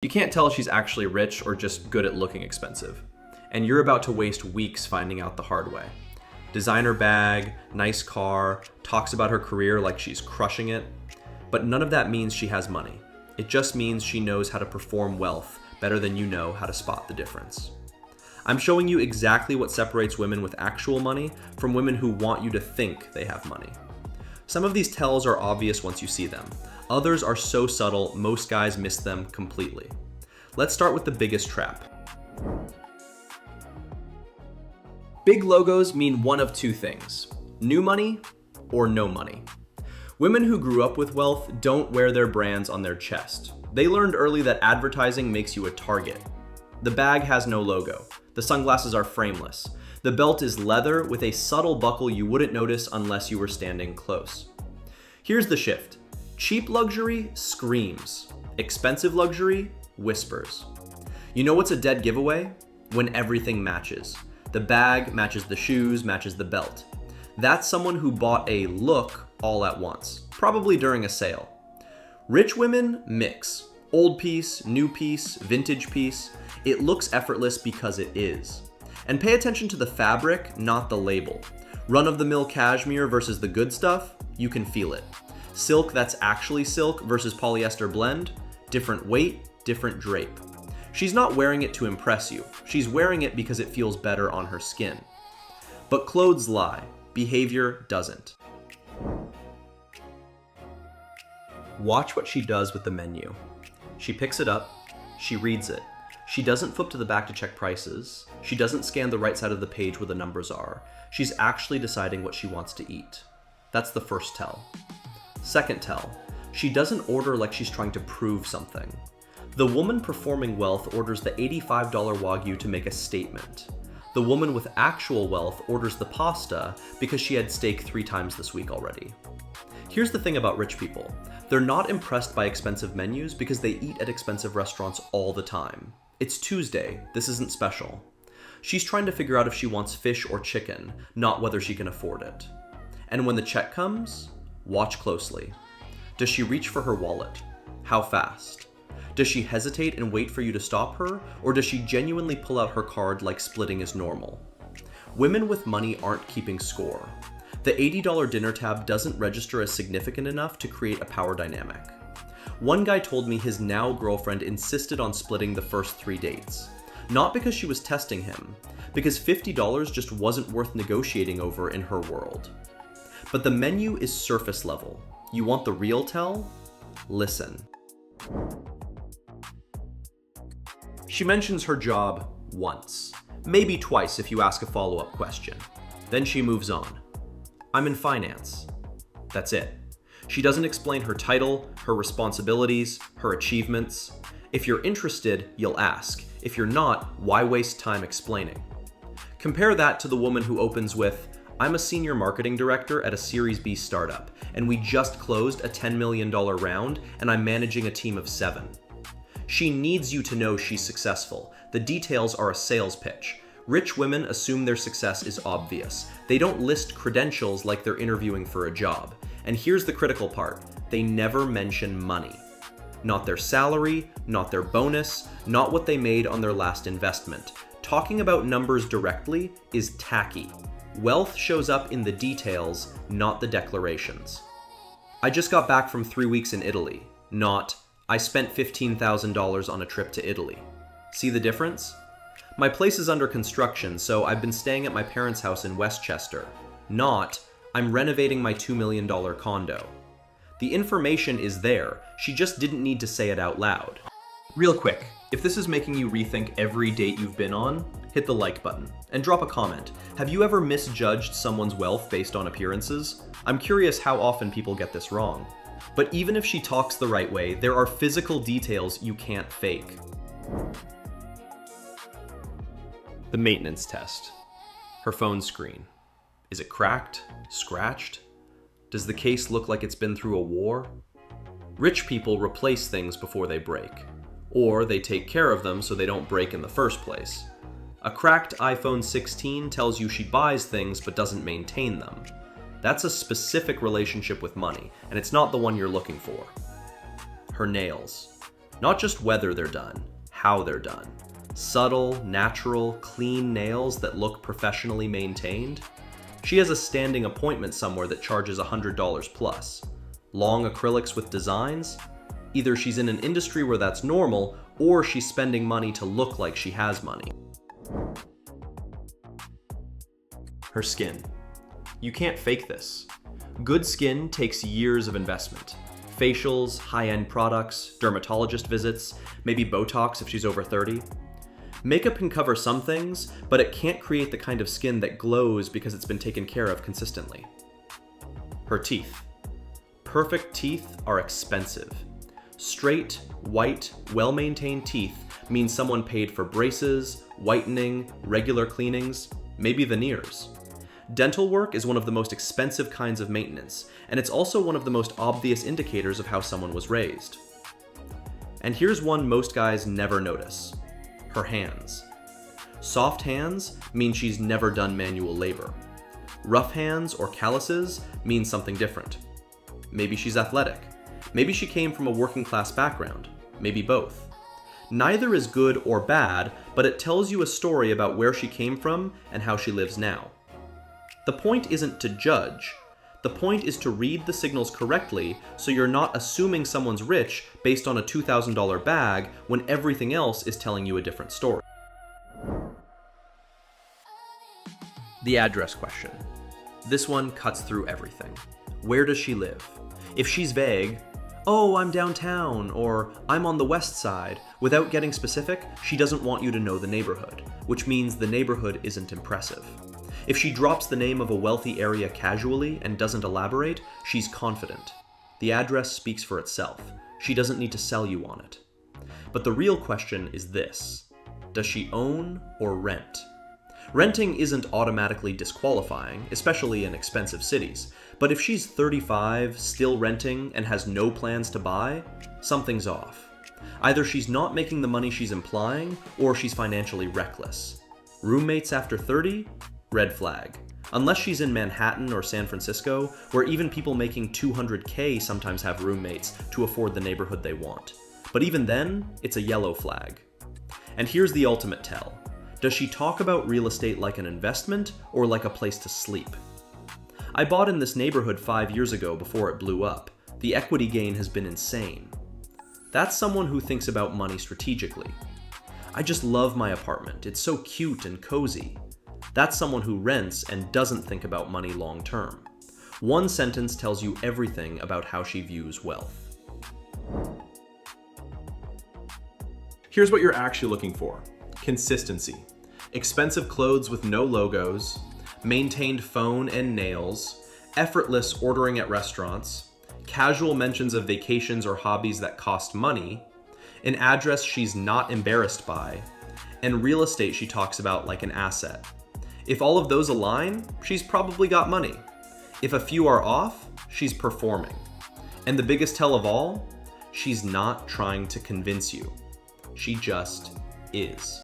You can't tell if she's actually rich or just good at looking expensive. And you're about to waste weeks finding out the hard way. Designer bag, nice car, talks about her career like she's crushing it. But none of that means she has money. It just means she knows how to perform wealth better than you know how to spot the difference. I'm showing you exactly what separates women with actual money from women who want you to think they have money. Some of these tells are obvious once you see them. Others are so subtle, most guys miss them completely. Let's start with the biggest trap. Big logos mean one of two things: new money or no money. Women who grew up with wealth don't wear their brands on their chest. They learned early that advertising makes you a target. The bag has no logo. The sunglasses are frameless. The belt is leather with a subtle buckle you wouldn't notice unless you were standing close. Here's the shift. Cheap luxury screams. Expensive luxury whispers. You know what's a dead giveaway? When everything matches. The bag matches the shoes, matches the belt. That's someone who bought a look all at once, probably during a sale. Rich women mix. Old piece, new piece, vintage piece. It looks effortless because it is. And pay attention to the fabric, not the label. Run-of-the-mill cashmere versus the good stuff, you can feel it. Silk that's actually silk versus polyester blend, different weight, different drape. She's not wearing it to impress you. She's wearing it because it feels better on her skin. But clothes lie, behavior doesn't. Watch what she does with the menu. She picks it up, she reads it. She doesn't flip to the back to check prices. She doesn't scan the right side of the page where the numbers are. She's actually deciding what she wants to eat. That's the first tell. Second tell, she doesn't order like she's trying to prove something. The woman performing wealth orders the $85 Wagyu to make a statement. The woman with actual wealth orders the pasta because she had steak 3 times this week already. Here's the thing about rich people. They're not impressed by expensive menus because they eat at expensive restaurants all the time. It's Tuesday, this isn't special. She's trying to figure out if she wants fish or chicken, not whether she can afford it. And when the check comes, watch closely. Does she reach for her wallet? How fast? Does she hesitate and wait for you to stop her, or does she genuinely pull out her card like splitting is normal? Women with money aren't keeping score. The $80 dinner tab doesn't register as significant enough to create a power dynamic. One guy told me his now girlfriend insisted on splitting the first 3 dates. Not because she was testing him, because $50 just wasn't worth negotiating over in her world. But the menu is surface level. You want the real tell? Listen. She mentions her job once, maybe twice if you ask a follow-up question. Then she moves on. I'm in finance. That's it. She doesn't explain her title, her responsibilities, her achievements. If you're interested, you'll ask. If you're not, why waste time explaining? Compare that to the woman who opens with, I'm a senior marketing director at a Series B startup, and we just closed a $10 million round, and I'm managing a team of 7. She needs you to know she's successful. The details are a sales pitch. Rich women assume their success is obvious. They don't list credentials like they're interviewing for a job. And here's the critical part. They never mention money. Not their salary, not their bonus, not what they made on their last investment. Talking about numbers directly is tacky. Wealth shows up in the details, not the declarations. I just got back from 3 weeks in Italy, not, I spent $15,000 on a trip to Italy. See the difference? My place is under construction, so I've been staying at my parents' house in Westchester, not, I'm renovating my $2 million condo. The information is there, she just didn't need to say it out loud. Real quick, if this is making you rethink every date you've been on, hit the like button and drop a comment. Have you ever misjudged someone's wealth based on appearances? I'm curious how often people get this wrong. But even if she talks the right way, there are physical details you can't fake. The maintenance test. Her phone screen. Is it cracked? Scratched? Does the case look like it's been through a war? Rich people replace things before they break. Or they take care of them so they don't break in the first place. A cracked iPhone 16 tells you she buys things but doesn't maintain them. That's a specific relationship with money, and it's not the one you're looking for. Her nails. Not just whether they're done, how they're done. Subtle, natural, clean nails that look professionally maintained. She has a standing appointment somewhere that charges $100 plus. Long acrylics with designs. Either she's in an industry where that's normal, or she's spending money to look like she has money. Her skin. You can't fake this. Good skin takes years of investment. Facials, high-end products, dermatologist visits, maybe Botox if she's over 30. Makeup can cover some things, but it can't create the kind of skin that glows because it's been taken care of consistently. Her teeth. Perfect teeth are expensive. Straight, white, well-maintained teeth means someone paid for braces, whitening, regular cleanings, maybe veneers. Dental work is one of the most expensive kinds of maintenance, and it's also one of the most obvious indicators of how someone was raised. And here's one most guys never notice. Her hands. Soft hands mean she's never done manual labor. Rough hands or calluses mean something different. Maybe she's athletic. Maybe she came from a working class background. Maybe both. Neither is good or bad, but it tells you a story about where she came from and how she lives now. The point isn't to judge. The point is to read the signals correctly so you're not assuming someone's rich based on a $2,000 bag when everything else is telling you a different story. The address question. This one cuts through everything. Where does she live? If she's vague, "Oh, I'm downtown," or "I'm on the west side," without getting specific, she doesn't want you to know the neighborhood, which means the neighborhood isn't impressive. If she drops the name of a wealthy area casually and doesn't elaborate, she's confident. The address speaks for itself. She doesn't need to sell you on it. But the real question is this: does she own or rent? Renting isn't automatically disqualifying, especially in expensive cities. But if she's 35, still renting, and has no plans to buy, something's off. Either she's not making the money she's implying, or she's financially reckless. Roommates after 30? Red flag. Unless she's in Manhattan or San Francisco, where even people making $200K sometimes have roommates to afford the neighborhood they want. But even then, it's a yellow flag. And here's the ultimate tell. Does she talk about real estate like an investment or like a place to sleep? I bought in this neighborhood 5 years ago before it blew up. The equity gain has been insane. That's someone who thinks about money strategically. I just love my apartment. It's so cute and cozy. That's someone who rents and doesn't think about money long term. One sentence tells you everything about how she views wealth. Here's what you're actually looking for. Consistency. Expensive clothes with no logos, maintained phone and nails, effortless ordering at restaurants, casual mentions of vacations or hobbies that cost money, an address she's not embarrassed by, and real estate she talks about like an asset. If all of those align, she's probably got money. If a few are off, she's performing. And the biggest tell of all, she's not trying to convince you. She just is.